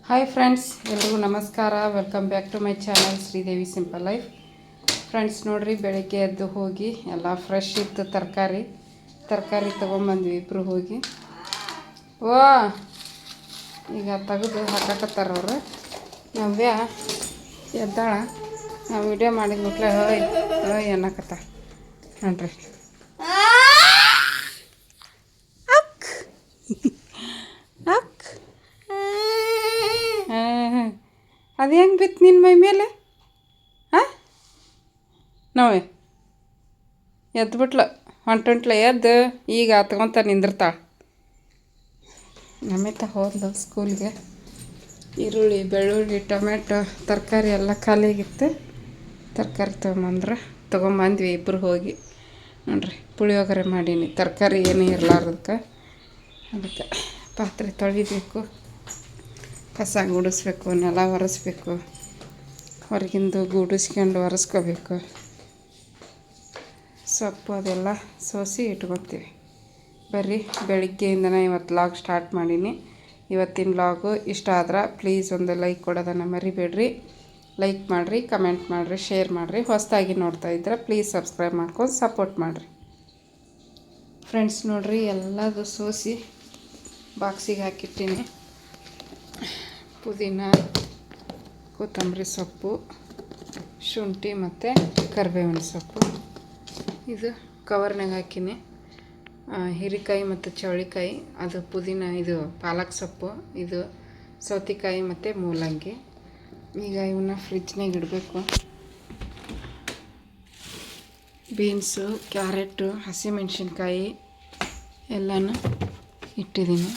Hi friends, ಎಲ್ರಿಗೂ ನಮಸ್ಕಾರ. Welcome back to my channel Sridevi simple life. Friends ನೋಡ್ರಿ, ಬೆಳಗ್ಗೆ ಎದ್ದು ಹೋಗಿ ಎಲ್ಲ ಫ್ರೆಶ್ ಇತ್ತು ತರಕಾರಿ ತೊಗೊಂಬಂದ್ವಿ ಇಬ್ಬರು ಹೋಗಿ. ಈಗ ತೆಗೆದು ಹಾಕಕತ್ತಾರ ಅವರು. ನವ್ಯ ಎದ್ದಾಳ. ನಾವು ವಿಡಿಯೋ ಮಾಡಿದ ಮುಟ್ಲೆ ಹೋಯ್ ಅನ್ನಕತ್ತ ನೋಡ್ರಿ. ಅದು ಹೆಂಗೆ ಬಿತ್ತು ನಿನ್ನ ಮೈ ಮೇಲೆ? ನೋವೆ ಎದ್ಬಿಟ್ಲ, ಹೊಂಟೊಂಟ್ಲ ಎದ್ದು ಈಗ ತಗೊಂತ ನಿಂದಿರ್ತಾಳೆ. ನಮಿತ ಹೋದ್ಲು ಸ್ಕೂಲ್ಗೆ. ಈರುಳ್ಳಿ, ಬೆಳ್ಳುಳ್ಳಿ, ಟೊಮೆಟೊ, ತರಕಾರಿ ಎಲ್ಲ ಖಾಲಿಯಾಗಿತ್ತು. ತರಕಾರಿ ತೊಗೊಂಬಂದ್ವಿ ಇಬ್ಬರು ಹೋಗಿ. ನೋಡ್ರಿ, ಪುಳಿಯೋಗರೆ ಮಾಡೀನಿ. ತರಕಾರಿ ಏನೂ ಇರಲಾರ್ದಕ್ಕೆ ಅದಕ್ಕೆ ಪಾತ್ರೆ ತೊಳಿಬೇಕು, ಕಸ ಗುಡಿಸ್ಬೇಕು, ನೆಲ ಒರೆಸ್ಬೇಕು, ಹೊರಗಿಂದು ಗುಡಿಸ್ಕೊಂಡು ಒರೆಸ್ಕೋಬೇಕು. ಸೊಪ್ಪು ಅದೆಲ್ಲ ಸೋಸಿ ಇಟ್ಕೊತೀವಿ. ಬರ್ರಿ, ಬೆಳಿಗ್ಗೆಯಿಂದನೇ ಇವತ್ತು ಲಾಗ್ ಸ್ಟಾರ್ಟ್ ಮಾಡೀನಿ. ಇವತ್ತಿನ ಲಾಗು ಇಷ್ಟ ಆದ್ರೆ ಪ್ಲೀಸ್ ಒಂದು ಲೈಕ್ ಕೊಡೋದನ್ನು ಮರಿಬೇಡ್ರಿ. ಲೈಕ್ ಮಾಡಿರಿ, ಕಮೆಂಟ್ ಮಾಡಿರಿ, ಶೇರ್ ಮಾಡಿರಿ. ಹೊಸದಾಗಿ ನೋಡ್ತಾ ಇದ್ರೆ ಪ್ಲೀಸ್ ಸಬ್ಸ್ಕ್ರೈಬ್ ಮಾಡ್ಕೊಂಡು ಸಪೋರ್ಟ್ ಮಾಡಿರಿ. ಫ್ರೆಂಡ್ಸ್ ನೋಡ್ರಿ, ಎಲ್ಲದು ಸೋಸಿ ಬಾಕ್ಸಿಗೆ ಹಾಕಿಟ್ಟಿನಿ. ಪುದೀನ, ಕೊತ್ತಂಬರಿ ಸೊಪ್ಪು, ಶುಂಠಿ ಮತ್ತು ಕರಿಬೇವಿನ ಸೊಪ್ಪು ಇದು ಕವರ್ನಾಗ ಹಾಕಿನಿ. ಹೀರೆಕಾಯಿ ಮತ್ತು ಚವಳಿಕಾಯಿ, ಅದು ಪುದೀನ, ಇದು ಪಾಲಕ್ ಸೊಪ್ಪು, ಇದು ಸೌತೆಕಾಯಿ ಮತ್ತು ಮೂಲಂಗಿ. ಈಗ ಇವನ್ನ ಫ್ರಿಜ್ನಾಗ ಇಡಬೇಕು. ಬೀನ್ಸು, ಕ್ಯಾರೆಟು, ಹಸಿಮೆಣ್ಸಿನ್ಕಾಯಿ ಎಲ್ಲನೂ ಇಟ್ಟಿದ್ದೀನಿ.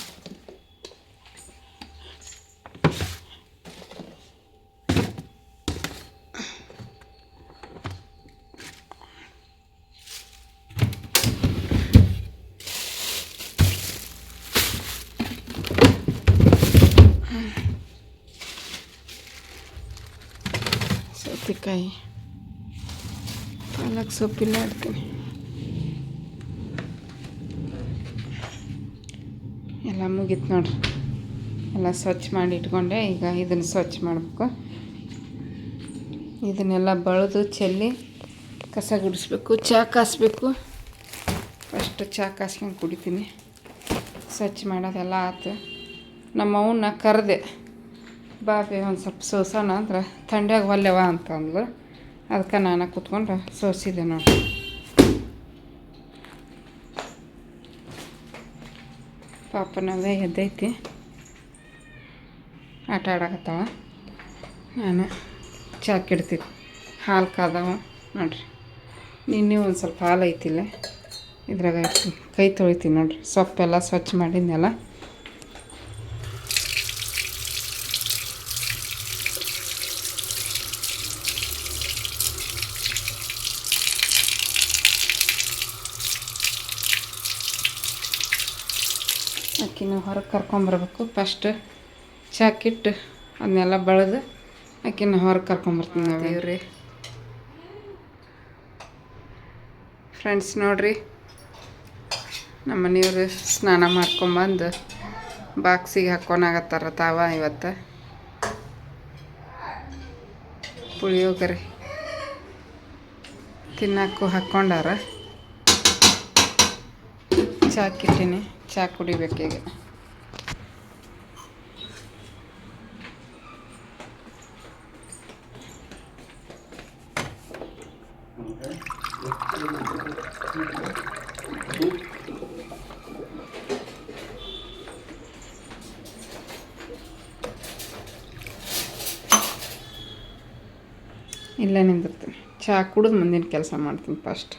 ಸೌತೆಕಾಯಿ, ಪಾಲಕ್ ಸೊಪ್ಪಿಲ್ಲ ಇಡ್ತೀನಿ. ಎಲ್ಲ ಮುಗೀತು ನೋಡ್ರಿ. ಎಲ್ಲ ಸ್ವಚ್ಛ ಮಾಡಿ ಇಟ್ಕೊಂಡೆ. ಈಗ ಇದನ್ನು ಸ್ವಚ್ಛ ಮಾಡಬೇಕು. ಇದನ್ನೆಲ್ಲ ಬಳಿದು ಚೆಲ್ಲಿ ಕಸ ಗುಡಿಸ್ಬೇಕು, ಚಹಾ ಕಾಸಬೇಕು. ಫಸ್ಟ್ ಚಹಾ ಕಾಸ್ಕೊಂಡು ಕುಡಿತೀನಿ. ಸ್ವಚ್ಛ ಮಾಡೋದೆಲ್ಲ ಆಯ್ತು. ನಮ್ಮವನ್ನ ಕರೆದೆ, ಬಾಬೆ ಒಂದು ಸ್ವಲ್ಪ ಸೋಸೋಣ ಅಂದ್ರೆ ಥಂಡ್ಯಾಗ ಒಲ್ಲೆವ ಅಂತ ಅಂದ್ಲು. ಅದಕ್ಕೆ ನಾನು ಕೂತ್ಕೊಂಡು ಸೋಸಿದೆ ನೋಡಿ. ಪಾಪ ನಾವೇ ಎದ್ದೈತಿ, ಆಟ ಆಡಕತ್ತಾವ. ನಾನು ಚಹಾ ಕೆಡ್ತೀನಿ. ಹಾಲು ಕಾದವ ನೋಡ್ರಿ. ನಿನ್ನೆ ಒಂದು ಸ್ವಲ್ಪ ಹಾಲು ಐತಿಲ್ಲ, ಇದ್ರಾಗ ಕೈ ತೊಳಿತೀನಿ ನೋಡ್ರಿ. ಸೊಪ್ಪೆಲ್ಲ ಸ್ವಚ್ಛ ಮಾಡಿದ್ನೆಲ್ಲ. ಅಕ್ಕಿನ ಹೊರಗೆ ಕರ್ಕೊಂಬರ್ಬೇಕು. ಫಸ್ಟ್ ಚಾಕಿಟ್ಟು ಅದನ್ನೆಲ್ಲ ಬಳ್ದು ಅಕ್ಕಿನ ಹೊರಗೆ ಕರ್ಕೊಂಬರ್ತೀನಿ ನಾವು. ಇವ್ರಿ ಫ್ರೆಂಡ್ಸ್ ನೋಡ್ರಿ, ನಮ್ಮ ಮನೆಯವರು ಸ್ನಾನ ಮಾಡ್ಕೊಂಬಂದು ಬಾಕ್ಸಿಗೆ ಹಾಕ್ಕೊಳಕತ್ತಾರ ತಾವ. ಇವತ್ತು ಪುಳಿಯೋಗರೆ ತಿನ್ನಕ್ಕೂ ಹಾಕ್ಕೊಂಡಾರ. ಚಾಕಿಟ್ಟಿನಿ, ಚಹಾ ಕುಡಿಬೇಕೀಗ. ಇಲ್ಲೇ ನಿಂದಿರ್ತೀನಿ. ಚಹಾ ಕುಡಿದು ಮುಂದಿನ ಕೆಲಸ ಮಾಡ್ತೀನಿ. ಫಸ್ಟ್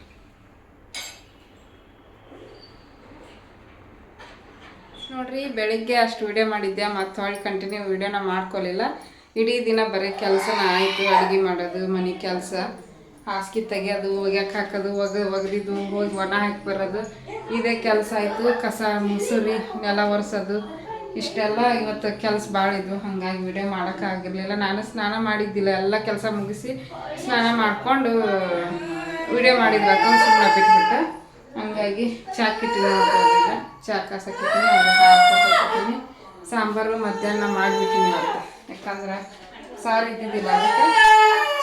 ನೋಡ್ರಿ, ಬೆಳಿಗ್ಗೆ ಅಷ್ಟು ವಿಡಿಯೋ ಮಾಡಿದ್ದೆ, ಮತ್ತು ಹೊಳ್ಳಿ ಕಂಟಿನ್ಯೂ ವಿಡಿಯೋನ ಮಾಡ್ಕೊಲಿಲ್ಲ. ಇಡೀ ದಿನ ಬರೀ ಕೆಲಸನ ಆಯಿತು. ಅಡುಗೆ ಮಾಡೋದು, ಮನೆ ಕೆಲಸ, ಹಾಸಿಗೆ ತೆಗಿಯೋದು, ಒಗ್ಯಾಕೆ ಹಾಕೋದು, ಒಗೆದಿದ್ದು ಹೋಗಿ ಒಣ ಹಾಕಿ ಬರೋದು, ಇದೇ ಕೆಲಸ ಆಯಿತು. ಕಸ ಮುಸುರಿ ನೆಲ ಒರೆಸೋದು, ಇಷ್ಟೆಲ್ಲ ಇವತ್ತು ಕೆಲಸ ಭಾಳ ಇದ್ವು. ಹಾಗಾಗಿ ವಿಡಿಯೋ ಮಾಡೋಕ್ಕಾಗಿರಲಿಲ್ಲ. ನಾನು ಸ್ನಾನ ಮಾಡಿದ್ದಿಲ್ಲ, ಎಲ್ಲ ಕೆಲಸ ಮುಗಿಸಿ ಸ್ನಾನ ಮಾಡಿಕೊಂಡು ವಿಡಿಯೋ ಮಾಡಿದ್ರೆ ಸುಮ್ಮನೆ ಬಿಟ್ಬಿಟ್ಟೆ. ಹಂಗಾಗಿ ಚಹಾ ಕಿಟ್ಟಿನ ಚಹಾ ಕಾಸಕ್ಕಿಟ್ಟಿನಿ, ಅದು ಹಾಕ್ಕೊತೀನಿ. ಸಾಂಬಾರು ಮಧ್ಯಾಹ್ನ ಮಾಡಿಬಿಟ್ಟಿನಿ ಇವತ್ತು. ಯಾಕಂದ್ರೆ ಸಾರು ಇದ್ದಿದ್ದಿಲ್ಲ, ಅದಕ್ಕೆ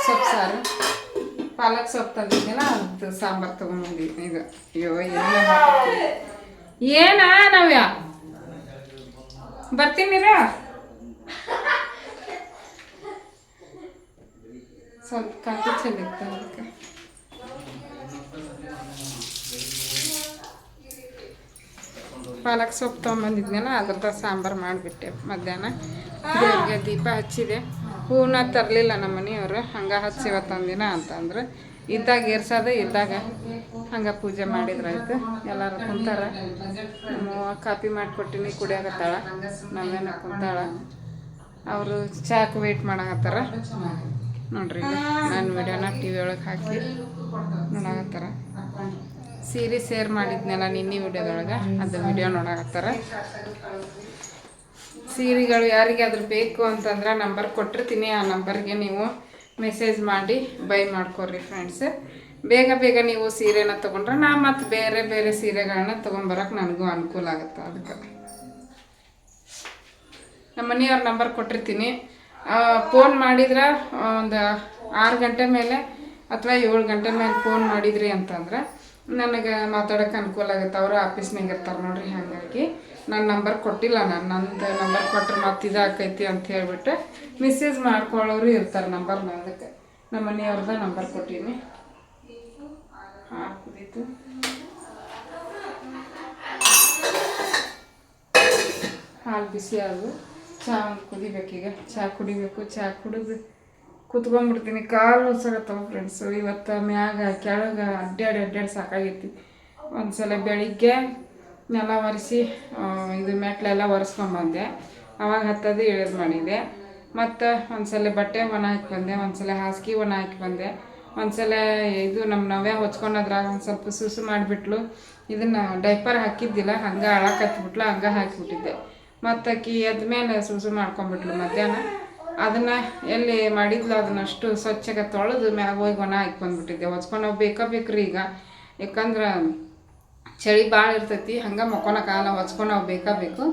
ಸೊಪ್ಪು ಸಾರು ಪಾಲಕ್ ಸೊಪ್ಪು ತಂದಿದ್ದೀನ, ಅದು ಸಾಂಬಾರು ತೊಗೊಂಡ್ಬಂದಿದ್ದೀನಿ. ಇದು ಅಯ್ಯೋ ಏನ ನಾವ್ಯಾ ಬರ್ತೀನಿರ ಸ್ವಲ್ಪ ಕಾಫಿ ಚೆಲ್ಲಿತ್ತು ಅದಕ್ಕೆ. ಪಾಲಕ್ ಸೊಪ್ಪು ತೊಗೊಂಬಂದಿದ್ನಲ್ಲ ಅದ್ರದ್ದು ಸಾಂಬಾರು ಮಾಡಿಬಿಟ್ಟೆ. ಮಧ್ಯಾಹ್ನ ದೇವ್ರಿಗೆ ದೀಪ ಹಚ್ಚಿದೆ. ಹೂವನ್ನ ತರಲಿಲ್ಲ ನಮ್ಮ ಮನೆಯವರು, ಹಂಗೆ ಹಚ್ಚಿವ ತಂದಿನ ಅಂತಂದ್ರೆ ಇದ್ದಾಗ ಏರ್ಸೋದು, ಇದ್ದಾಗ ಹಂಗೆ ಪೂಜೆ ಮಾಡಿದ್ರಾಯ್ತು. ಎಲ್ಲರೂ ಕುಂತಾರ. ನಮ್ಮ ಕಾಪಿ ಮಾಡಿಕೊಟ್ಟಿನಿ, ಕುಡಿಯಾಕತ್ತಾಳ. ನಾವೇನ ಕುಂತಾಳ, ಅವರು ಚಾಕ್ ವೇಟ್ ಮಾಡಕತ್ತಾರ ನೋಡ್ರಿ. ನಾನು ವಿಡಿಯೋನ ಟಿ ವಿ ಒಳಗೆ ಹಾಕಿ ನೋಡಕತ್ತಾರ. ಸೀರೆ ಶೇರ್ ಮಾಡಿದ್ನಲ್ಲ ನಿನ್ನೆ ವಿಡಿಯೋದೊಳಗೆ, ಅದು ವಿಡಿಯೋ ನೋಡಕತ್ತಾರ. ಸೀರೆಗಳು ಯಾರಿಗಾದ್ರೂ ಬೇಕು ಅಂತಂದ್ರೆ ನಂಬರ್ ಕೊಟ್ಟಿರ್ತೀನಿ, ಆ ನಂಬರ್ಗೆ ನೀವು ಮೆಸೇಜ್ ಮಾಡಿ ಬೈ ಮಾಡ್ಕೊಡ್ರಿ ಫ್ರೆಂಡ್ಸ್. ಬೇಗ ಬೇಗ ನೀವು ಸೀರೆನ ತೊಗೊಂಡ್ರೆ ನಾ ಮತ್ತು ಬೇರೆ ಬೇರೆ ಸೀರೆಗಳನ್ನ ತೊಗೊಂಬರಕ್ಕೆ ನನಗೂ ಅನುಕೂಲ ಆಗುತ್ತೆ. ಅದಕ್ಕೆ ನಮ್ಮ ಮನೆಯವ್ರ ನಂಬರ್ ಕೊಟ್ಟಿರ್ತೀನಿ. ಫೋನ್ ಮಾಡಿದ್ರೆ ಒಂದು 6 ಗಂಟೆ ಮೇಲೆ ಅಥವಾ 7 ಗಂಟೆ ಮೇಲೆ ಫೋನ್ ಮಾಡಿದ್ರಿ ಅಂತಂದ್ರೆ ನನಗೆ ಮಾತಾಡೋಕೆ ಅನುಕೂಲ ಆಗುತ್ತೆ. ಅವರು ಆಫೀಸ್ನಾಗ ಇರ್ತಾರೆ ನೋಡ್ರಿ. ಹಾಗಾಗಿ ನನ್ನ ನಂಬರ್ ಕೊಟ್ಟಿಲ್ಲ, ನಂದು ನಂಬರ್ ಕೊಟ್ಟರೆ ಮತ್ತೆ ಇದಾಕೈತಿ ಅಂತ ಹೇಳ್ಬಿಟ್ಟು ಮೆಸೇಜ್ ಮಾಡ್ಕೊಳ್ಳೋರು ಇರ್ತಾರೆ ನಂಬರ್ನ. ಅದಕ್ಕೆ ನಮ್ಮ ಮನೆಯವ್ರದ ನಂಬರ್ ಕೊಟ್ಟೀನಿ. ಕುದೀತು. ಹಾಲು ಬಿಸಿ ಅದು, ಚಹಾ ಒಂದು ಕುದಿಬೇಕೀಗ. ಚಹಾ ಕುಡಿಬೇಕು. ಚಹಾ ಕುಡಿದು ಕುತ್ಕೊಂಡ್ಬಿಡ್ತೀನಿ. ಕಾಲು ಹೊಸಾಗತ್ತವ ಫ್ರೆಂಡ್ಸು. ಇವತ್ತು ಮ್ಯಾಗ ಕೆಳಗೆ ಅಡ್ಡಾಡಿ ಸಾಕಾಗೈತಿ. ಒಂದ್ಸಲ ಬೆಳಿಗ್ಗೆ ನೆಲ ಒರೆಸಿ ಇದು ಮೆಟ್ಲೆಲ್ಲ ಒರೆಸ್ಕೊಂಬಂದೆ. ಅವಾಗ ಹತ್ತದು ಇಳಿದು ಮಾಡಿದೆ. ಮತ್ತು ಒಂದ್ಸಲ ಬಟ್ಟೆ ಒಣ ಹಾಕಿ ಬಂದೆ, ಒಂದ್ಸಲ ಹಾಸಿಗೆ ಒಣ ಹಾಕಿ ಬಂದೆ, ಒಂದ್ಸಲ ಇದು ನಮ್ಮ ನವ್ಯ ಹೊಚ್ಕೊಂಡದ್ರಾಗ ಒಂದು ಸ್ವಲ್ಪ ಸುಸು ಮಾಡಿಬಿಟ್ಲು. ಇದನ್ನು ಡೈಪರ್ ಹಾಕಿದ್ದಿಲ್ಲ, ಹಂಗೆ ಅಳಕತ್ಬಿಟ್ಲು, ಹಂಗೆ ಹಾಕಿಬಿಟ್ಟಿದ್ದೆ. ಮತ್ತು ಅಕ್ಕಿ ಎದ್ಮೇಲೆ ಸುಸು ಮಾಡ್ಕೊಂಬಿಟ್ಲು ಮಧ್ಯಾಹ್ನ. ಅದನ್ನು ಎಲ್ಲಿ ಮಾಡಿದ್ಲು ಅದನ್ನಷ್ಟು ಸ್ವಚ್ಛಗೆ ತೊಳೆದು ಮ್ಯಾಗ ಹೋಗಿ ಒಣ ಹಾಕಿ ಬಂದುಬಿಟ್ಟಿದ್ದೆ. ಹೊಚ್ಕೊಂಡು ಬೇಕ್ರಿ ಈಗ, ಯಾಕಂದ್ರೆ ಚಳಿ ಭಾಳ ಇರ್ತೈತಿ. ಹಂಗೆ ಮಕ್ಕೊಳಕ್ಕಾಗಲ್ಲ, ಹೊಚ್ಕೊಂಡು ನಾವು ಬೇಕು,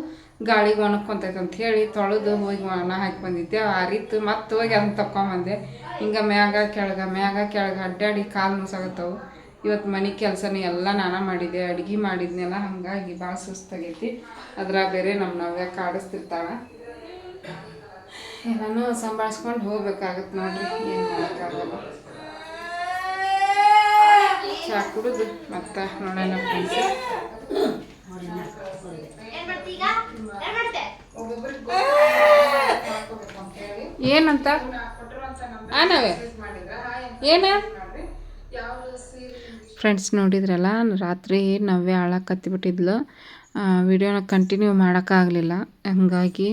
ಗಾಳಿಗೆ ಒಣಕ್ಕೊಂತೈತೆ ಅಂತ ಹೇಳಿ ತೊಳೆದು ಹೋಗಿ ಒಣ ಹಾಕಿ ಬಂದಿದ್ದೆ. ಆರಿತ್ತು. ಮತ್ತೆ ಹೋಗಿ ಅದನ್ನ ತಗೊಂಬಂದೆ. ಹಿಂಗೆ ಮ್ಯಾಗ ಕೆಳಗೆ ಅಡ್ಡಾಡಿ ಕಾಲು ನೋಸಾಗತ್ತವು. ಇವತ್ತು ಮನೆ ಕೆಲಸನೇ ಎಲ್ಲ ನಾನೇ ಮಾಡಿದ್ದೆ, ಅಡುಗೆ ಮಾಡಿದ್ನೆಲ್ಲ. ಹಾಗಾಗಿ ಭಾಳ ಸುಸ್ತಾಗೈತಿ. ಅದ್ರಾಗ ಬೇರೆ ನಮ್ಮ ನವ್ಯ ಕಾಡಿಸ್ತಿರ್ತಾಳೆ. ಎಲ್ಲನೂ ಸಂಭಾಳಿಸ್ಕೊಂಡು ಹೋಗ್ಬೇಕಾಗತ್ತೆ ನೋಡ್ರಿ, ಏನು ಮಾಡೋಕ್ಕಾಗಲ್ಲ. ಚಹಾ ಕುಡಿದು ಮತ್ತೆ ನೋಡೋಣ ಫ್ರೆಂಡ್ಸ್. ಏನಂತ ನಾವೇ ಏನ ಫ್ರೆಂಡ್ಸ್ ನೋಡಿದ್ರಲ್ಲ, ರಾತ್ರಿ ನವ್ಯ ಕತ್ತಿಬಿಟ್ಟಿದ್ಲು. ವಿಡಿಯೋನ ಕಂಟಿನ್ಯೂ ಮಾಡೋಕ್ಕಾಗಲಿಲ್ಲ. ಹಂಗಾಗಿ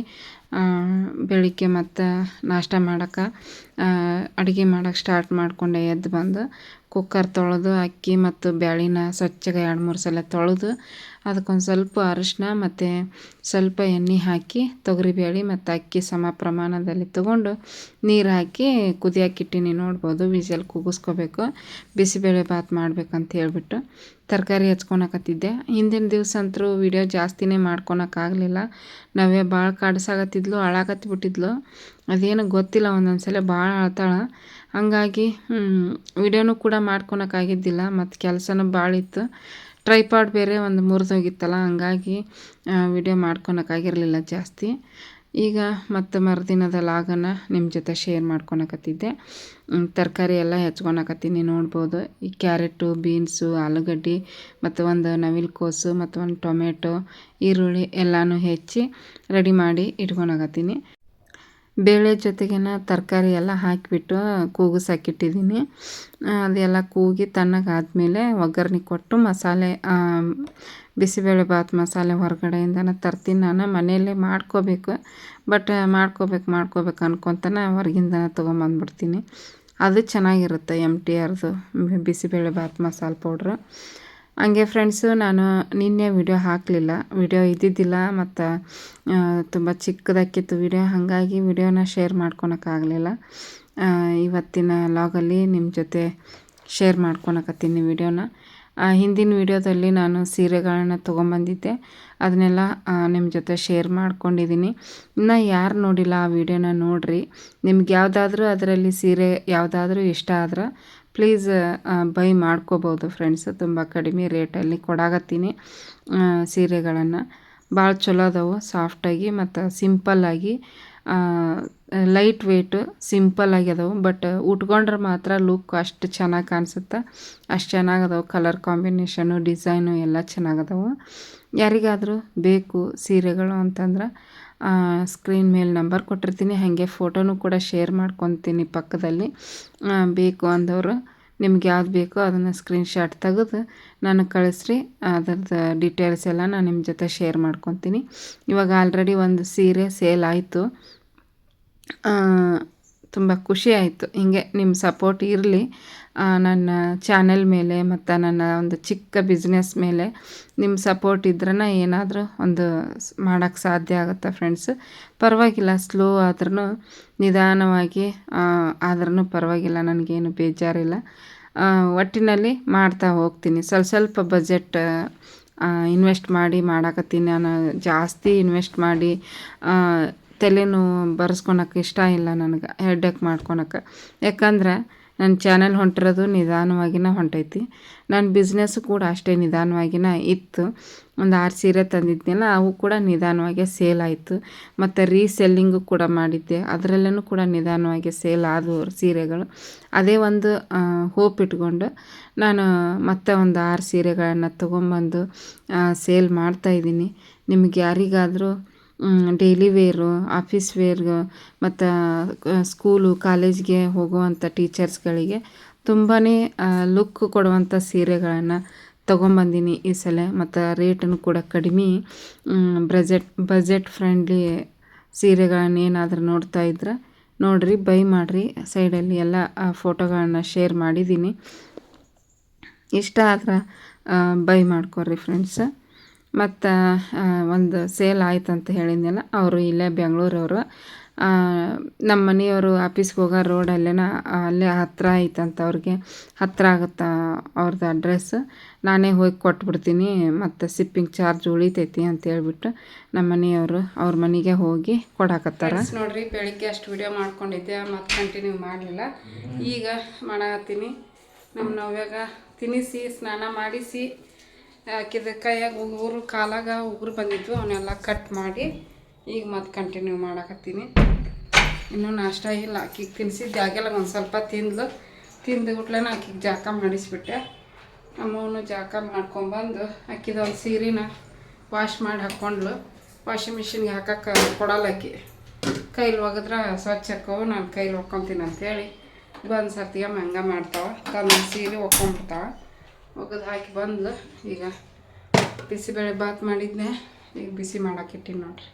ಬೆಳಿಗ್ಗೆ ಮತ್ತು ನಾಷ್ಟ ಮಾಡೋಕ್ಕೆ ಅಡುಗೆ ಮಾಡೋಕ್ಕೆ ಸ್ಟಾರ್ಟ್ ಮಾಡಿಕೊಂಡೆ. ಎದ್ದು ಬಂದು ಕುಕ್ಕರ್ ತೊಳೆದು ಅಕ್ಕಿ ಮತ್ತು ಬ್ಯಾಳಿನ ಸ್ವಚ್ಛಗೆ 2-3 ಸಲ ತೊಳೆದು ಅದಕ್ಕೊಂದು ಸ್ವಲ್ಪ ಅರಿಶಿನ ಮತ್ತು ಸ್ವಲ್ಪ ಎಣ್ಣೆ ಹಾಕಿ ತೊಗರಿಬೇಳೆ ಮತ್ತು ಅಕ್ಕಿ ಸಮ ಪ್ರಮಾಣದಲ್ಲಿ ತೊಗೊಂಡು ನೀರು ಹಾಕಿ ಕುದಿಯಾಕಿಟ್ಟಿನಿ. ನೋಡ್ಬೋದು, ವಿಸಲ್ ಕೂಗಿಸ್ಕೋಬೇಕು. ಬಿಸಿಬೇಳೆ ಬಾತ್ ಮಾಡ್ಬೇಕಂತ ಹೇಳ್ಬಿಟ್ಟು ತರಕಾರಿ ಹೆಚ್ಕೊಳಕತ್ತಿದ್ದೆ. ಹಿಂದಿನ ದಿವಸ ಅಂತೂ ವಿಡಿಯೋ ಜಾಸ್ತಿನೇ ಮಾಡ್ಕೊಳಕ್ಕಾಗಲಿಲ್ಲ. ನವ್ಯ ಭಾಳ ಕಾಡಿಸಾಕತ್ತಿದ್ಲು, ಅಳಾಕತ್ತಿಬಿಟ್ಟಿದ್ಲು. ಅದೇನೋ ಗೊತ್ತಿಲ್ಲ, ಒಂದೊಂದು ಸಲ ಭಾಳ ಅಳ್ತಾಳೆ. ಹಂಗಾಗಿ ವಿಡಿಯೋನೂ ಕೂಡ ಮಾಡ್ಕೊಳಕ್ಕಾಗಿದ್ದಿಲ್ಲ. ಮತ್ತು ಕೆಲಸನೂ ಭಾಳ ಇತ್ತು. ಟ್ರೈಪಾಡ್ ಬೇರೆ ಒಂದು ಮುರಿದೋಗಿತ್ತಲ್ಲ, ಹಂಗಾಗಿ ವಿಡಿಯೋ ಮಾಡ್ಕೊಳಕ್ಕಾಗಿರಲಿಲ್ಲ ಜಾಸ್ತಿ. ಈಗ ಮತ್ತು ಮರುದಿನದ ಲಾಗನ್ನು ನಿಮ್ಮ ಜೊತೆ ಶೇರ್ ಮಾಡ್ಕೊಳಕತ್ತಿದ್ದೆ. ತರಕಾರಿ ಎಲ್ಲ ಹೆಚ್ಕೊಳಕತ್ತೀನಿ. ನೋಡ್ಬೋದು, ಈ ಕ್ಯಾರೆಟು, ಬೀನ್ಸು, ಆಲೂಗಡ್ಡೆ ಮತ್ತು ಒಂದು ನವಿಲುಕೋಸು ಮತ್ತು ಒಂದು ಟೊಮೆಟೊ, ಈರುಳ್ಳಿ ಎಲ್ಲನೂ ಹೆಚ್ಚಿ ರೆಡಿ ಮಾಡಿ ಇಟ್ಕೊಳಕತ್ತೀನಿ. ಬೇಳೆ ಜೊತೆಗೇನ ತರಕಾರಿ ಎಲ್ಲ ಹಾಕಿಬಿಟ್ಟು ಕೂಗಿಸಾಕಿಟ್ಟಿದ್ದೀನಿ. ಅದೆಲ್ಲ ಕೂಗಿ ತಣ್ಣಗಾದ್ಮೇಲೆ ಒಗ್ಗರಣೆ ಕೊಟ್ಟು ಮಸಾಲೆ ಬಿಸಿಬೇಳೆ ಬಾತ್ ಮಸಾಲೆ ಹೊರಗಡೆಯಿಂದನೇ ತರ್ತೀನಿ. ನಾನು ಮನೆಯಲ್ಲೇ ಮಾಡ್ಕೋಬೇಕು, ಬಟ್ ಮಾಡ್ಕೋಬೇಕು ಅನ್ಕೊತಾನೆ ಹೊರಗಿಂದ ತೊಗೊಂಬಂದ್ಬಿಡ್ತೀನಿ. ಅದು ಚೆನ್ನಾಗಿರುತ್ತೆ, MTRದು ಬಿಸಿಬೇಳೆ ಬಾತ್ ಮಸಾಲೆ ಪೌಡ್ರು. ಹಂಗೆ ಫ್ರೆಂಡ್ಸು, ನಾನು ನಿನ್ನೆ ವಿಡಿಯೋ ಹಾಕಲಿಲ್ಲ, ವಿಡಿಯೋ ಇದ್ದಿದ್ದಿಲ್ಲ ಮತ್ತು ತುಂಬ ಚಿಕ್ಕದಾಕಿತ್ತು ವಿಡಿಯೋ. ಹಾಗಾಗಿ ವಿಡಿಯೋನ ಶೇರ್ ಮಾಡ್ಕೊಳಕ್ಕಾಗಲಿಲ್ಲ. ಇವತ್ತಿನ ಲಾಗಲ್ಲಿ ನಿಮ್ಮ ಜೊತೆ ಶೇರ್ ಮಾಡ್ಕೊಳಕತ್ತೀನಿ ವಿಡಿಯೋನ. ಹಿಂದಿನ ವಿಡಿಯೋದಲ್ಲಿ ನಾನು ಸೀರೆಗಳನ್ನ ತೊಗೊಂಬಂದಿದ್ದೆ, ಅದನ್ನೆಲ್ಲ ನಿಮ್ಮ ಜೊತೆ ಶೇರ್ ಮಾಡ್ಕೊಂಡಿದ್ದೀನಿ. ಇನ್ನು ಯಾರು ನೋಡಿಲ್ಲ ಆ ವಿಡಿಯೋನ ನೋಡಿರಿ. ನಿಮ್ಗೆ ಯಾವುದಾದ್ರೂ ಅದರಲ್ಲಿ ಸೀರೆ ಯಾವುದಾದ್ರೂ ಇಷ್ಟ ಆದ್ರೆ ಪ್ಲೀಸ್ ಬೈ ಮಾಡ್ಕೋಬೋದು ಫ್ರೆಂಡ್ಸ್. ತುಂಬ ಕಡಿಮೆ ರೇಟಲ್ಲಿ ಕೊಡಾಕತ್ತೀನಿ ಸೀರೆಗಳನ್ನು. ಭಾಳ ಚಲೋ ಅದಾವೆ, ಸಾಫ್ಟಾಗಿ ಮತ್ತು ಸಿಂಪಲ್ಲಾಗಿ, ಲೈಟ್ ವೆಯ್ಟು ಸಿಂಪಲ್ಲಾಗಿ ಅದಾವೆ. ಬಟ್ ಉಟ್ಕೊಂಡ್ರೆ ಮಾತ್ರ ಲುಕ್ ಅಷ್ಟು ಚೆನ್ನಾಗಿ ಕಾಣಿಸುತ್ತೆ, ಅಷ್ಟು ಚೆನ್ನಾಗದಾವೆ. ಕಲರ್ ಕಾಂಬಿನೇಷನು, ಡಿಸೈನು ಎಲ್ಲ ಚೆನ್ನಾಗದಾವೆ. ಯಾರಿಗಾದರೂ ಬೇಕು ಸೀರೆಗಳು ಅಂತಂದ್ರೆ ಸ್ಕ್ರೀನ್ ಮೇಲೆ ನಂಬರ್ ಕೊಟ್ಟಿರ್ತೀನಿ, ಹಾಗೆ ಫೋಟೋನು ಕೂಡ ಶೇರ್ ಮಾಡ್ಕೊತೀನಿ ಪಕ್ಕದಲ್ಲಿ. ಬೇಕು ಅಂದವರು ನಿಮ್ಗೆ ಯಾವ್ದು ಬೇಕೋ ಅದನ್ನು ಸ್ಕ್ರೀನ್ಶಾಟ್ ತೆಗೆದು ನನಗೆ ಕಳಿಸ್ರಿ. ಅದ್ರದ್ದು ಡೀಟೇಲ್ಸ್ ಎಲ್ಲ ನಾನು ನಿಮ್ಮ ಜೊತೆ ಶೇರ್ ಮಾಡ್ಕೊತೀನಿ. ಇವಾಗ ಆಲ್ರೆಡಿ ಒಂದು ಸೀರೆ ಸೇಲ್ ಆಯಿತು. ತುಂಬ ಖುಷಿ ಆಯಿತು. ಹೀಗೆ ನಿಮ್ಮ ಸಪೋರ್ಟ್ ಇರಲಿ ನನ್ನ ಚಾನೆಲ್ ಮೇಲೆ ಮತ್ತು ನನ್ನ ಒಂದು ಚಿಕ್ಕ ಬಿಸ್ನೆಸ್ ಮೇಲೆ. ನಿಮ್ಮ ಸಪೋರ್ಟ್ ಇದ್ರೇ ಏನಾದರೂ ಒಂದು ಮಾಡೋಕ್ಕೆ ಸಾಧ್ಯ ಆಗುತ್ತೆ ಫ್ರೆಂಡ್ಸ್. ಪರವಾಗಿಲ್ಲ, ಸ್ಲೋ ಆದ್ರೂ ನಿಧಾನವಾಗಿ ಆದ್ರೂ ಪರವಾಗಿಲ್ಲ, ನನಗೇನು ಬೇಜಾರಿಲ್ಲ. ಒಟ್ಟಿನಲ್ಲಿ ಮಾಡ್ತಾ ಹೋಗ್ತೀನಿ. ಸ್ವಲ್ಪ ಬಜೆಟ್ ಇನ್ವೆಸ್ಟ್ ಮಾಡಿ ಮಾಡಾಕತ್ತೀನಿ. ನಾನು ಜಾಸ್ತಿ ಇನ್ವೆಸ್ಟ್ ಮಾಡಿ ತಲೆನೋವು ಬರ್ಸ್ಕೊಳಕ್ಕೆ ಇಷ್ಟ ಇಲ್ಲ ನನಗೆ, ಹೆಡ್ಡೇಕ್ ಮಾಡ್ಕೊಳಕ್ಕೆ. ಯಾಕಂದ್ರೆ ನನ್ನ ಚಾನಲ್ ಹೊಂಟಿರೋದು ನಿಧಾನವಾಗಿನ ಹೊಂಟೈತಿ. ನನ್ನ ಬಿಸ್ನೆಸ್ಸು ಕೂಡ ಅಷ್ಟೇ ನಿಧಾನವಾಗಿನ ಇತ್ತು. ಒಂದು 6 ಸೀರೆ ತಂದಿದ್ನಲ್ಲ, ಅವು ಕೂಡ ನಿಧಾನವಾಗಿ ಸೇಲ್ ಆಯಿತು. ಮತ್ತು ರೀಸೆಲ್ಲಿಂಗು ಕೂಡ ಮಾಡಿದ್ದೆ, ಅದರಲ್ಲೂ ಕೂಡ ನಿಧಾನವಾಗಿ ಸೇಲ್ ಆದವು ಸೀರೆಗಳು. ಅದೇ ಒಂದು ಹೋಪ್ ಇಟ್ಕೊಂಡು ನಾನು ಮತ್ತೆ ಒಂದು 6 ಸೀರೆಗಳನ್ನು ತೊಗೊಂಬಂದು ಸೇಲ್ ಮಾಡ್ತಾಯಿದ್ದೀನಿ. ನಿಮಗೆ ಯಾರಿಗಾದರೂ ಡೈಲಿ ವೇರು, ಆಫೀಸ್ ವೇರ್ಗು ಮತ್ತು ಸ್ಕೂಲು ಕಾಲೇಜ್ಗೆ ಹೋಗುವಂಥ ಟೀಚರ್ಸ್ಗಳಿಗೆ ತುಂಬಾ ಲುಕ್ ಕೊಡುವಂಥ ಸೀರೆಗಳನ್ನು ತೊಗೊಂಬಂದಿನಿ ಈ ಸಲ. ಮತ್ತು ರೇಟನ್ನು ಕೂಡ ಕಡಿಮೆ, ಬಜೆಟ್ ಫ್ರೆಂಡ್ಲಿ ಸೀರೆಗಳನ್ನೇನಾದರೂ ನೋಡ್ತಾ ಇದ್ರೆ ನೋಡಿರಿ, ಬೈ ಮಾಡಿರಿ. ಸೈಡಲ್ಲಿ ಎಲ್ಲ ಫೋಟೋಗಳನ್ನ ಶೇರ್ ಮಾಡಿದ್ದೀನಿ. ಇಷ್ಟ ಆದ್ರೆ ಬೈ ಮಾಡ್ಕೊರಿ ಫ್ರೆಂಡ್ಸ್. ಮತ್ತು ಒಂದು ಸೇಲ್ ಆಯ್ತು ಅಂತ ಹೇಳಿದ್ನಲ್ಲ, ಅವರು ಇಲ್ಲೇ ಬೆಂಗಳೂರವರು. ನಮ್ಮ ಮನೆಯವರು ಆಫೀಸ್ಗೆ ಹೋಗೋ ರೋಡಲ್ಲೇನ, ಅಲ್ಲೇ ಹತ್ತಿರ ಐತಂತ, ಅವ್ರಿಗೆ ಹತ್ತಿರ ಆಗುತ್ತೆ ಅವ್ರದ್ದು ಅಡ್ರೆಸ್. ನಾನೇ ಹೋಗಿ ಕೊಟ್ಬಿಡ್ತೀನಿ, ಮತ್ತು ಶಿಪ್ಪಿಂಗ್ ಚಾರ್ಜ್ ಉಳಿತೈತಿ ಅಂತ ಹೇಳ್ಬಿಟ್ಟು ನಮ್ಮ ಮನೆಯವರು ಅವ್ರ ಮನೆಗೆ ಹೋಗಿ ಕೊಡಾಕತ್ತಾರ. ನೋಡಿರಿ, ಬೆಳಿಗ್ಗೆ ಅಷ್ಟು ವಿಡಿಯೋ ಮಾಡ್ಕೊಂಡಿದ್ದೆ, ಮತ್ತು ಕಂಟಿನ್ಯೂ ಮಾಡಲಿಲ್ಲ. ಈಗ ಮಾಡತ್ತೀನಿ. ನಮ್ಮ ನವ್ಯಾಗ ತಿನ್ನಿಸಿ ಸ್ನಾನ ಮಾಡಿಸಿ ಆಕಿದ ಕೈಯಾಗ ಉಗುರು, ಕಾಲಾಗ ಉಗುರು ಬಂದಿದ್ವು, ಅವನ್ನೆಲ್ಲ ಕಟ್ ಮಾಡಿ ಈಗ ಮತ್ತೆ ಕಂಟಿನ್ಯೂ ಮಾಡಾಕತ್ತೀನಿ. ಇನ್ನೂ ನಾಷ್ಟ ಇಲ್ಲ. ಆಕಿಗೆ ತಿನ್ನಿಸಿದ್ದೆ ಆಗೆಲ್ಲ ಒಂದು ಸ್ವಲ್ಪ ತಿಂದು ಬಿಟ್ಲೇನ ಆಕಿಗೆ ಜಾಕ ಮಾಡಿಸ್ಬಿಟ್ಟೆ. ನಮ್ಮವನು ಜಾಕ ಮಾಡ್ಕೊಂಬಂದು ಆಕಿದೊಂದು ಸೀರೆನ ವಾಶ್ ಮಾಡಿ ಹಾಕ್ಕೊಂಡ್ಲು. ವಾಷಿಂಗ್ ಮಿಷಿನ್ಗೆ ಹಾಕಕ್ಕೆ ಕೊಡಲ್ಲ ಆಕಿ. ಕೈಲಿ ಒಗೆದ್ರೆ ಸ್ವಚ್ಛ ಹಾಕವು, ನಾನು ಕೈಲಿ ಒಕ್ಕೊತೀನಿ ಅಂಥೇಳಿ ಬಂದು ಸರ್ತಿಗೆ ಹಂಗೆ ಮಾಡ್ತಾವೆ. ತನ್ನ ಸೀರೆ ಒಕ್ಕೊಂಬಿಡ್ತಾವೆ. ಒಗೆದು ಹಾಕಿ ಬಂದು ಈಗ ಬಿಸಿಬೇಳೆ ಬಾತ್ ಮಾಡಿದ್ನೆ, ಈಗ ಬಿಸಿ ಮಾಡೋಕ್ಕಿಟ್ಟಿನಿ ನೋಡ್ರಿ.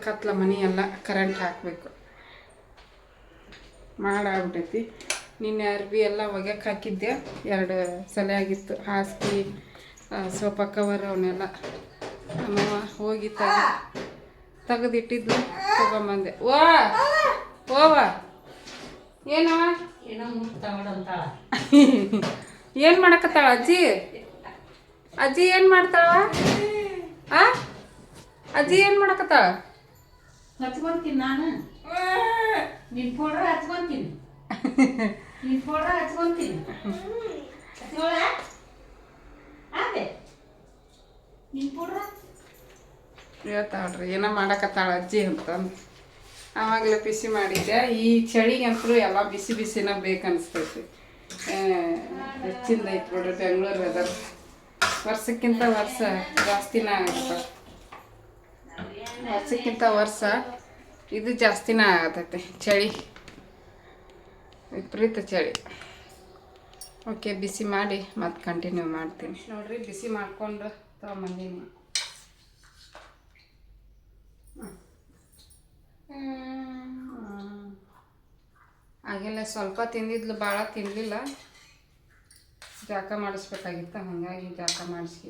ಕತ್ಲ ಮನೆಯೆಲ್ಲ ಕರೆಂಟ್ ಹಾಕಬೇಕು, ಮಾಡಾಗ್ಬಿಟ್ಟೈತಿ. ನಿನ್ನೆ ಅರ್ಬಿ ಎಲ್ಲ ಒಗ್ಯಕ್ಕೆ ಹಾಕಿದ್ದೆ, 2 ಸಲ ಆಗಿತ್ತು. ಹಾಸಿಗೆ, ಸೋಫಾ ಕವರ್ ಅವನ್ನೆಲ್ಲ ನಮ್ಮವ್ವ ಹೋಗಿ ತೆಗೆದಿಟ್ಟಿದ್ದು ತೊಗೊಂಬಂದೆ. ಓವ ಏನವ ಏನು ಮಾಡಕತ್ತಾಳ ಅಜ್ಜಿ ಏನು ಮಾಡ್ತಾಳ? ಅಜ್ಜಿ ಏನು ಮಾಡಕತ್ತಾಳ? ಹಚ್ಕೊಂತೀನಿ ನಾನು, ನಿನ್ನ ಫೋಟೋ ಹಚ್ಕೊಂತೀನಿ, ಹೇಳ್ತಾಳ್ರಿ ಏನೋ ಮಾಡಕತ್ತಾಳ ಅಜ್ಜಿ ಅಂತಂದು. ಆವಾಗಲೇ ಬಿಸಿ ಮಾಡಿದ್ದೆ. ಈ ಚಳಿಗಂತೂ ಎಲ್ಲ ಬಿಸಿನ ಬೇಕನ್ನಿಸ್ತೈತಿ. ಹೆಚ್ಚಿಂದ ಐತೆ ಬಿಡ್ರಿ ಬೆಂಗಳೂರು ವೆದರ್. ವರ್ಷಕ್ಕಿಂತ ವರ್ಷ ಜಾಸ್ತಿನೇ ಆಗುತ್ತೆ. ವರ್ಷಕ್ಕಿಂತ ವರ್ಷ ಇದು ಜಾಸ್ತಿನೇ ಆಗತೈತೆ ಚಳಿ, ವಿಪರೀತ ಚಳಿ. ಓಕೆ, ಬಿಸಿ ಮಾಡಿ ಮತ್ತೆ ಕಂಟಿನ್ಯೂ ಮಾಡ್ತೀನಿ. ನೋಡಿರಿ, ಬಿಸಿ ಮಾಡಿಕೊಂಡು ತೊಗೊಂಬಂದೀನಿ. ಹಾಗೆಲ್ಲ ಸ್ವಲ್ಪ ತಿಂದಿದ್ಲು, ಭಾಳ ತಿನ್ನಲಿಲ್ಲ. ಜಾಕ ಮಾಡಿಸ್ಬೇಕಾಗಿತ್ತು, ಹಾಗಾಗಿ ಜಾಕ ಮಾಡಿಸಿ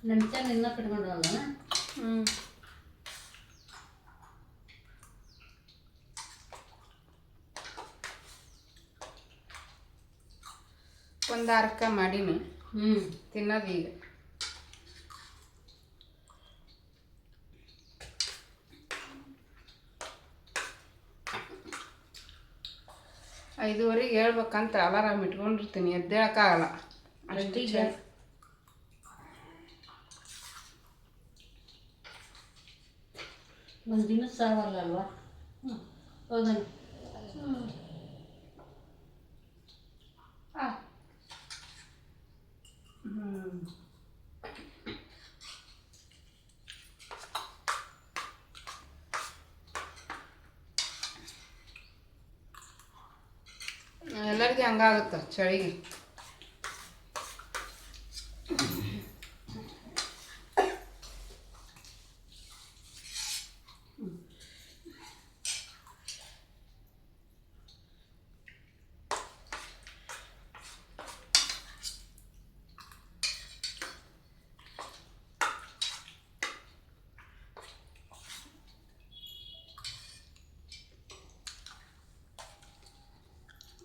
ನೆಂಚನ್ ಇನ್ನೂ ಕಟ್ಕೊಂಡಲ್ಲ. ಹ್ಞೂ ಒಂದು ಅರ್ಕ ಮಾಡೀನಿ ತಿನ್ನೋದು ಈಗ. ಐದುವರೆಗೆ ಹೇಳ್ಬೇಕಂತ ಅಲಾರಾಮ್ ಇಟ್ಕೊಂಡಿರ್ತೀನಿ, ಎದ್ದೇಳಕ್ಕಾಗಲ್ಲ ಅಷ್ಟೀಗ. ಒಂದು ದಿನ ಸಾವಲ್ಲ ಅಲ್ವಾ? ಹೌದಲ್ಲ. ಎಲ್ಲರಿಗೆ ಹಂಗಾಗುತ್ತೆ ಚಳಿಗೆ.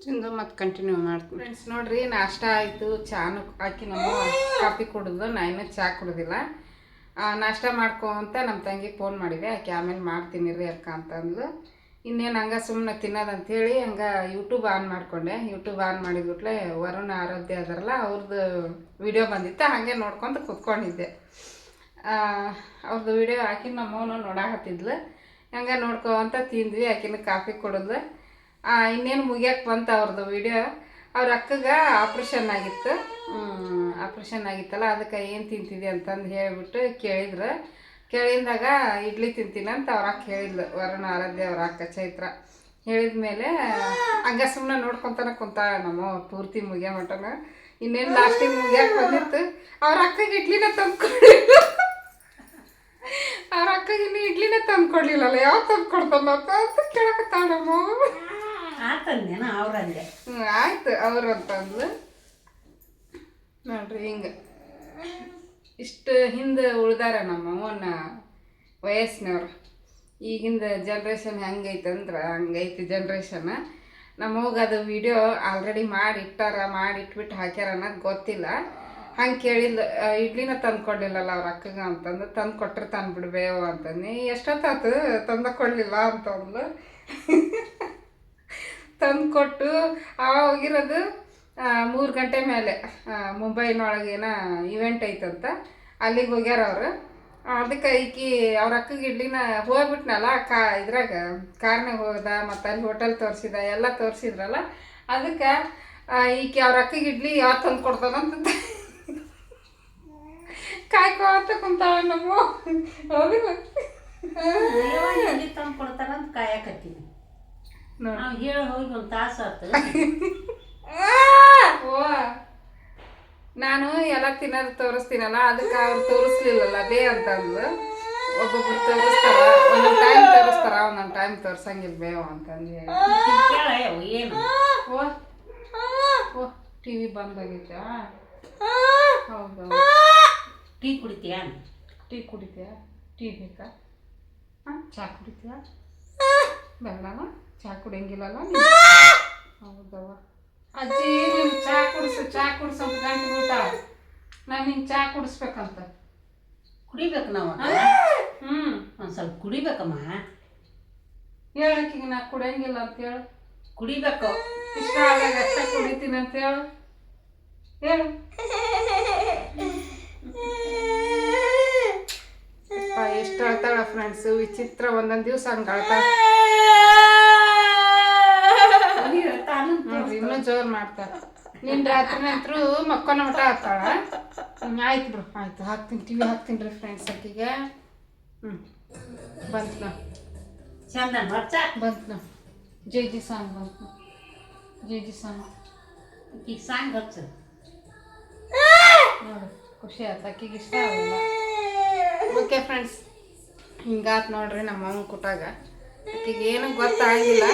ತಿಂದು ಮತ್ತೆ ಕಂಟಿನ್ಯೂ ಮಾಡ್ತೀನಿ ಫ್ರೆಂಡ್ಸ್. ನೋಡ್ರಿ, ನಾಷ್ಟ ಆಯಿತು, ಚಾನು ಹಾಕಿ ನಮ್ಮ ಕಾಫಿ ಕುಡಿದು, ನಾ ಇನ್ನೂ ಚಹಾ ಕುಡಿದಿಲ್ಲ. ನಾಷ್ಟ ಮಾಡ್ಕೊಂತ ನಮ್ಮ ತಂಗಿ ಫೋನ್ ಮಾಡಿದೆ. ಆಕೆ ಆಮೇಲೆ ಮಾಡ್ತೀನಿ ರೀ ಅಕ್ಕ ಅಂತಂದ್ಲು. ಇನ್ನೇನು ಹಂಗೆ ಸುಮ್ಮನೆ ತಿನ್ನೋದಂಥೇಳಿ ಹಂಗೆ ಯೂಟ್ಯೂಬ್ ಆನ್ ಮಾಡಿಕೊಂಡೆ. ಯೂಟ್ಯೂಬ್ ಆನ್ ಮಾಡಿದ್ಬಿಟ್ಲೆ ವರುಣ ಆರಾಧ್ಯ ಅದರಲ್ಲ, ಅವ್ರದ್ದು ವಿಡಿಯೋ ಬಂದಿತ್ತು, ಹಾಗೆ ನೋಡ್ಕೊತ ಕೂತ್ಕೊಂಡಿದ್ದೆ. ಅವ್ರದ್ದು ವಿಡಿಯೋ ಹಾಕಿ ನಮ್ಮವನು ನೋಡಾಕತ್ತಿದ್ಲು. ಹಂಗೆ ನೋಡ್ಕೊಂತ ತಿಂದ್ವಿ. ಆಕಿನ ಕಾಫಿ ಕುಡಿದ್ಲು. ಇನ್ನೇನು ಮುಗಿಯಕ್ಕೆ ಬಂತು ಅವ್ರದ್ದು ವಿಡಿಯೋ. ಅವ್ರ ಅಕ್ಕಗೆ ಆಪ್ರೇಷನ್ ಆಗಿತ್ತಲ್ಲ, ಅದಕ್ಕೆ ಏನು ತಿಂತಿದ್ದೆ ಅಂತಂದು ಹೇಳಿಬಿಟ್ಟು ಕೇಳಿದಾಗ ಇಡ್ಲಿ ತಿಂತೀನಿ ಅಂತ ಅವ್ರ ಅಕ್ಕ ಹೇಳಿದ್ಲು. ವರುಣ ಆರಾಧ್ಯ ಅವ್ರ ಅಕ್ಕ ಚೈತ್ರ ಹೇಳಿದ್ಮೇಲೆ ಹಂಗೆ ಸುಮ್ಮನೆ ನೋಡ್ಕೊತಾನೆ ಕುಂತಾಳ ನಮ್ಮ ಪೂರ್ತಿ ಮುಗಿಯೋ ಮಟನ. ಇನ್ನೇನು ಲಾಸ್ಟಿಗೆ ಮುಗಿಯಕ್ಕೆ ಬಂದಿತ್ತು. ಅವ್ರ ಅಕ್ಕಗೆ ಇಡ್ಲಿನ ತಂದ್ಕೊಡ್ಲಿಲ್ಲ. ಅವ್ರ ಅಕ್ಕಗೆ ಇನ್ನೂ ಇಡ್ಲಿನ ತಂದ್ಕೊಡ್ಲಿಲ್ಲಲ್ಲ, ಯಾವ ತಂದ್ಕೊಡ್ತಾನ ಅಂತ ಕೇಳಕತ್ತಾಳ ನಮ್ಮ. ಆತಂದೇನ ಅವ್ರಂಗೆ. ಆಯ್ತು ಅವ್ರು ಅಂತಂದು ನೋಡ್ರಿ. ಹಿಂಗೆ ಇಷ್ಟು ಹಿಂದೆ ಉಳ್ದಾರ ನಮ್ಮವನ್ನ ವಯಸ್ಸಿನವ್ರು. ಈಗಿಂದ ಜನ್ರೇಷನ್ ಹೆಂಗೈತಂದ್ರೆ ಹಂಗೈತಿ ಜನ್ರೇಷನ್. ನಮಗೆ ಅದು ವಿಡಿಯೋ ಆಲ್ರೆಡಿ ಮಾಡಿಟ್ಬಿಟ್ಟು ಹಾಕ್ಯಾರ ಅನ್ನೋದು ಗೊತ್ತಿಲ್ಲ. ಹಂಗೆ ಕೇಳಿಲ್ಲ, ಇಡ್ಲಿನ ತಂದು ಕೊಡಲಿಲ್ಲಲ್ಲ ಅವ್ರ ಅಕ್ಕಗೆ ಅಂತಂದು. ತಂದು ಕೊಟ್ಟರೆ ತಂದು ಬಿಡ್ಬೇವು ಅಂತಂದು. ಎಷ್ಟೊತ್ತಾತು ತಂದು ಕೊಡಲಿಲ್ಲ ಅಂತಂದು. ತಂದು ಕೊಟ್ಟು ಹೋಗಿರೋದು 3 ಗಂಟೆ ಮೇಲೆ. ಮುಂಬೈನೊಳಗೇನ ಇವೆಂಟ್ ಐತಂತ, ಅಲ್ಲಿಗೆ ಹೋಗ್ಯಾರ ಅವರು. ಅದಕ್ಕೆ ಅವ್ರ ಅಕ್ಕಗೆ ಇಡ್ಲಿನ ಹೋಗ್ಬಿಟ್ನಲ್ಲ, ಇದ್ರಾಗ ಕಾರ್ನಾಗ ಹೋದ, ಮತ್ತು ಅಲ್ಲಿ ಹೋಟೆಲ್ ತೋರಿಸಿದ, ಎಲ್ಲ ತೋರಿಸಿದ್ರಲ್ಲ. ಅದಕ್ಕೆ ಅವ್ರ ಅಕ್ಕಗೆ ಇಡ್ಲಿ ಯಾವ ತಂದು ಕೊಡ್ತಾನಂತ ಕಾಯ್ಕೋತ ಕುಂತಾಳ ನಮ್ಮ. ಹೌದಿಲ್ಲ, ತಂದು ಕೊಡ್ತಾರಂತ ಕಾಯಕತ್ತೀನಿ. ನಾವು ಹೇಳಿ ಹೋಗಿ ಒಂದು ತಾಸು ಆಯ್ತು. ನಾನು ಎಲ್ಲ ತಿನ್ನೋದು ತೋರಿಸ್ತೀನಲ್ಲ, ಅದಕ್ಕೆ ಅವ್ರು ತೋರಿಸ್ಲಿಲ್ಲಲ್ಲ ಅದೇ ಅಂತಂದು. ಒಬ್ಬೊಬ್ರು ತೋರಿಸ್ತಾರ, ಒಂದೊಂದು ಟೈಮ್ ತೋರಿಸ್ತಾರ, ಒಂದೊಂದು ಟೈಮ್ ತೋರ್ಸಂಗಿಲ್ಲ ಬೇವು ಅಂತಂದು ಹೇಳಿ. ಏನು ಟಿ ವಿ ಬಂದಾಗೈತಾ? ಹೌದು. ಟೀ ಕುಡಿತೀಯ? ಟೀ ಬೇಕಾ? ಚಹಾ ಕುಡಿತೀಯ? ಬೇಡವಾ? ಚಹಾ ಕುಡಿಯಂಗಿಲ್ಲಲ್ಲ? ಹೌದವ. ಅಜ್ಜಿ ನಿಮ್ಗೆ ಚಹಾ ಕುಡಿಸು ಅಂತ ಗಂಟು ಬೀಳ್ತಾಳ. ನಾನು ನಿಂಗೆ ಚಹಾ ಕುಡಿಸ್ಬೇಕಂತ. ಕುಡಿಬೇಕು ನಾವು. ಒಂದು ಸ್ವಲ್ಪ ಕುಡಿಬೇಕಮ್ಮ. ಹೇಳಕ್ಕೀಗ ನಾ ಕುಡಿಯಂಗಿಲ್ಲ ಅಂತ ಹೇಳು. ಕುಡಿಬೇಕು. ಇಷ್ಟ ಆದಾಗ ಅಷ್ಟೇ ಕುಡಿತೀನಿ ಅಂತ ಹೇಳು. ಎಷ್ಟು ಅಳ್ತಾಳ ಫ್ರೆಂಡ್ಸ್, ವಿಚಿತ್ರ. ಒಂದೊಂದು ದಿವಸ ಹಂಗೆ ಅಳ್ತಾಳ. ನೋಡ್ರಿ, ಇನ್ನೂ ಜೋರು ಮಾಡ್ತಾಳ. ನಿನ್ನ ರಾತ್ರಿ ನಂತರ ಮಕ್ಕನ ಮಟ ಆಗ್ತಾಳ. ಆಯ್ತು ಬಿಡು, ಆಯ್ತು. ಟಿವಿ ಹಾಕ್ತೀನಿ ರೀ ಫ್ರೆಂಡ್ಸ್. ಆಕಿಗೆ ಬಂತು ಬಂತು ಜೈ ಜಿ ಸಾಂಗ್ ಬಂತು. ಜೈ ಜಿ ಸಾಂಗ್ ಈಗ ಸಾಂಗ್ ಹಚ್ಚು ನೋಡಿ, ಖುಷಿ ಆಯ್ತು. ಆಕಿಗೆ ಇಷ್ಟ ಆಗಲ್ಲ. ಓಕೆ ಫ್ರೆಂಡ್ಸ್, ಹಿಂಗಾತ್ ನೋಡ್ರಿ ನಮ್ಮ ಅವ್ನ ಕುಟಾಗ. ಆಕಿಗೆ ಏನು ಗೊತ್ತಾಗಿಲ್ಲ,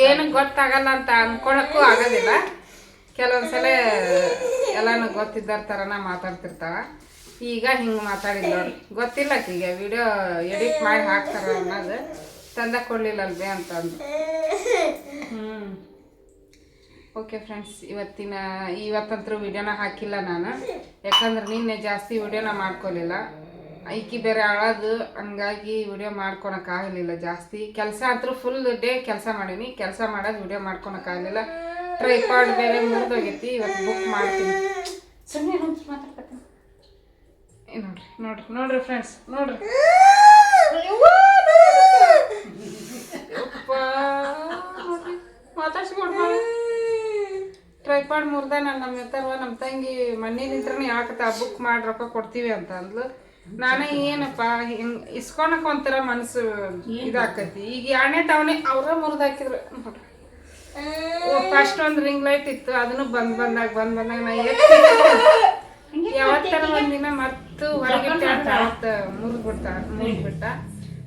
ಏನು ಗೊತ್ತಾಗಲ್ಲ ಅಂತ ಅನ್ಕೊಳಕ್ಕೂ ಆಗೋದಿಲ್ಲ. ಕೆಲವೊಂದ್ಸಲ ಎಲ್ಲಾನು ಗೊತ್ತಿದ್ದಾರ ಥರನ ಮಾತಾಡ್ತಿರ್ತಾಳ. ಈಗ ಹಿಂಗೆ ಮಾತಾಡಿದ್ ನೋಡಿ ಗೊತ್ತಿಲ್ಲ ಆಕಿಗ ವಿಡಿಯೋ ಎಡಿಟ್ ಮಾಡಿ ಹಾಕ್ತಾರ ಅನ್ನೋದು ತಂದ ಕೊಡಲಿಲ್ಲ ಅಲ್ವೇ ಅಂತಂದು. ಓಕೆ ಫ್ರೆಂಡ್ಸ್, ಇವತ್ತಂತರೂ ವಿಡಿಯೋನ ಹಾಕಿಲ್ಲ ನಾನು, ಯಾಕಂದ್ರೆ ನಿನ್ನೆ ಜಾಸ್ತಿ ವಿಡಿಯೋನ ಮಾಡ್ಕೊಲಿಲ್ಲ. ಈಕಿ ಬೇರೆ ಅಳೋದು, ಹಂಗಾಗಿ ವಿಡಿಯೋ ಮಾಡ್ಕೊಳಕ್ಕಾಗಲಿಲ್ಲ. ಜಾಸ್ತಿ ಕೆಲಸ ಅಂತೂ ಫುಲ್ ಡೇ ಕೆಲಸ ಮಾಡೀನಿ, ಕೆಲಸ ಮಾಡೋದು ವಿಡಿಯೋ ಮಾಡ್ಕೊಳಕ್ಕಾಗಲಿಲ್ಲ. ಟ್ರೈಪಾಡ್ ಬೇರೆ ಮುರಿದೋಗೈತಿ, ಇವತ್ತು ಬುಕ್ ಮಾಡ್ತೀನಿ. ಸುಮ್ಮನೆ ಮಾತಾಡ್ತೀನಿ. ನೋಡ್ರಿ ಫ್ರೆಂಡ್ಸ್, ನೋಡ್ರಿ ಮಾತಾಡ್ಸ್ಕೊಡ್ಬ ಟ್ರೈಪಾಡ್ ಮುರ್ದ. ನಮ್ಮ ಎತ್ತರ್ವ ನಮ್ಮ ತಂಗಿ ಮನೆ ನಿಂತ್ರನೇ ಯಾಕತ್ತ ಬುಕ್ ಮಾಡಿ ರೊಕ್ಕ ಕೊಡ್ತೀವಿ ಅಂತ ಅಂದ್ಲು. ನಾನು ಏನಪ್ಪ ಹಿಂಗೆ ಇಸ್ಕೊಳಕ್ ಒಂಥರ ಮನಸ್ಸು ಇದಾಕೈತಿ. ಈಗ ಎರಡನೇ ಟವನೇ ಅವರ ಮುರಿದು ಹಾಕಿದ್ರು ನೋಡ್ರಿ. ಫಸ್ಟ್ ಒಂದು ರಿಂಗ್ ಲೈಟ್ ಇತ್ತು, ಅದನ್ನು ಬಂದಾಗ ನಾ ಯಾವತ್ತರ ಒಂದಿನ ಮತ್ತು ಹೊರಗಿಟ್ಟೆ ಅಂತ ಅವತ್ತು ಮುರಿದ್ಬಿಟ್ಟ.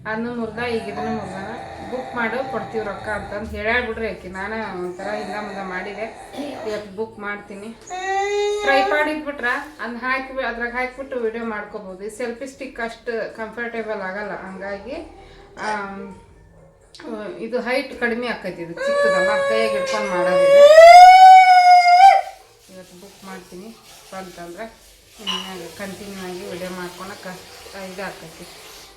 ಅದನ್ನು ಮುರ್ದ, ಈಗ ಇದನ್ನು ಮುರ್ದಾನ. ಬುಕ್ ಮಾಡು ಕೊಡ್ತೀವಿ ರೊಕ್ಕ ಅಂತಂದು ಹೇಳ್ಬಿಡ್ರಿ ಆಕಿ. ನಾನು ಒಂಥರ ಹಿಂಗ ಮುಂದೆ ಮಾಡಿದೆ, ಇವತ್ತು ಬುಕ್ ಮಾಡ್ತೀನಿ. ಟ್ರೈಪಾಡ್ ಇಟ್ಬಿಟ್ರೆ ಅದ್ರಾಗ ಹಾಕಿಬಿಟ್ಟು ವಿಡಿಯೋ ಮಾಡ್ಕೋಬೋದು. ಈ ಸೆಲ್ಫಿ ಸ್ಟಿಕ್ ಅಷ್ಟು ಕಂಫರ್ಟೇಬಲ್ ಆಗಲ್ಲ, ಹಂಗಾಗಿ ಇದು ಹೈಟ್ ಕಡಿಮೆ ಆಕೈತಿ. ಇದು ಚಿಕ್ಕದಲ್ಲ, ಕೈಯಾಗಿ ಹಿಡ್ಕೊಂಡು ಮಾಡೋದಿದೆ. ಇವತ್ತು ಬುಕ್ ಮಾಡ್ತೀನಿ ಅಂತಂದ್ರೆ ಕಂಟಿನ್ಯೂ ಆಗಿ ವಿಡಿಯೋ ಮಾಡ್ಕೊಳಕ್ಕೆ ಇದು ಆಕೈತಿ.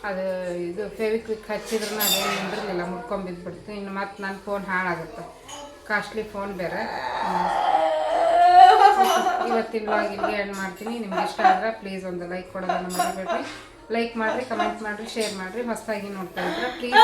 ಅದು ಇದು ಫೆವಿಕ್ವಿಕ್ ಹಚ್ಚಿದ್ರೂ ಅದೇನು ನಿಂದಿರಲಿಲ್ಲ, ಮುಟ್ಕೊಂಬಿದ್ಬಿಡ್ತು. ಇನ್ನು ಮತ್ತು ನನ್ನ ಫೋನ್ ಹಾಳಾಗುತ್ತೆ, ಕಾಸ್ಟ್ಲಿ ಫೋನ್ ಬೇರೆ. ಇವತ್ತಿನ ವ್ಲಾಗ್ ಇಲ್ಲಿಗೆ ಎಂಡ್ ಮಾಡ್ತೀನಿ. ನಿಮ್ಗೆ ಇಷ್ಟ ಆದ್ರೆ ಪ್ಲೀಸ್ ಒಂದು ಲೈಕ್ ಕೊಡೋದನ್ನು ಮರಿಬೇಡ್ರಿ. ಲೈಕ್ ಮಾಡಿರಿ, ಕಮೆಂಟ್ ಮಾಡಿರಿ, ಶೇರ್ ಮಾಡಿರಿ. ಹೊಸದಾಗಿ ನೋಡ್ತಾ ಇದ್ರೆ ಪ್ಲೀಸ್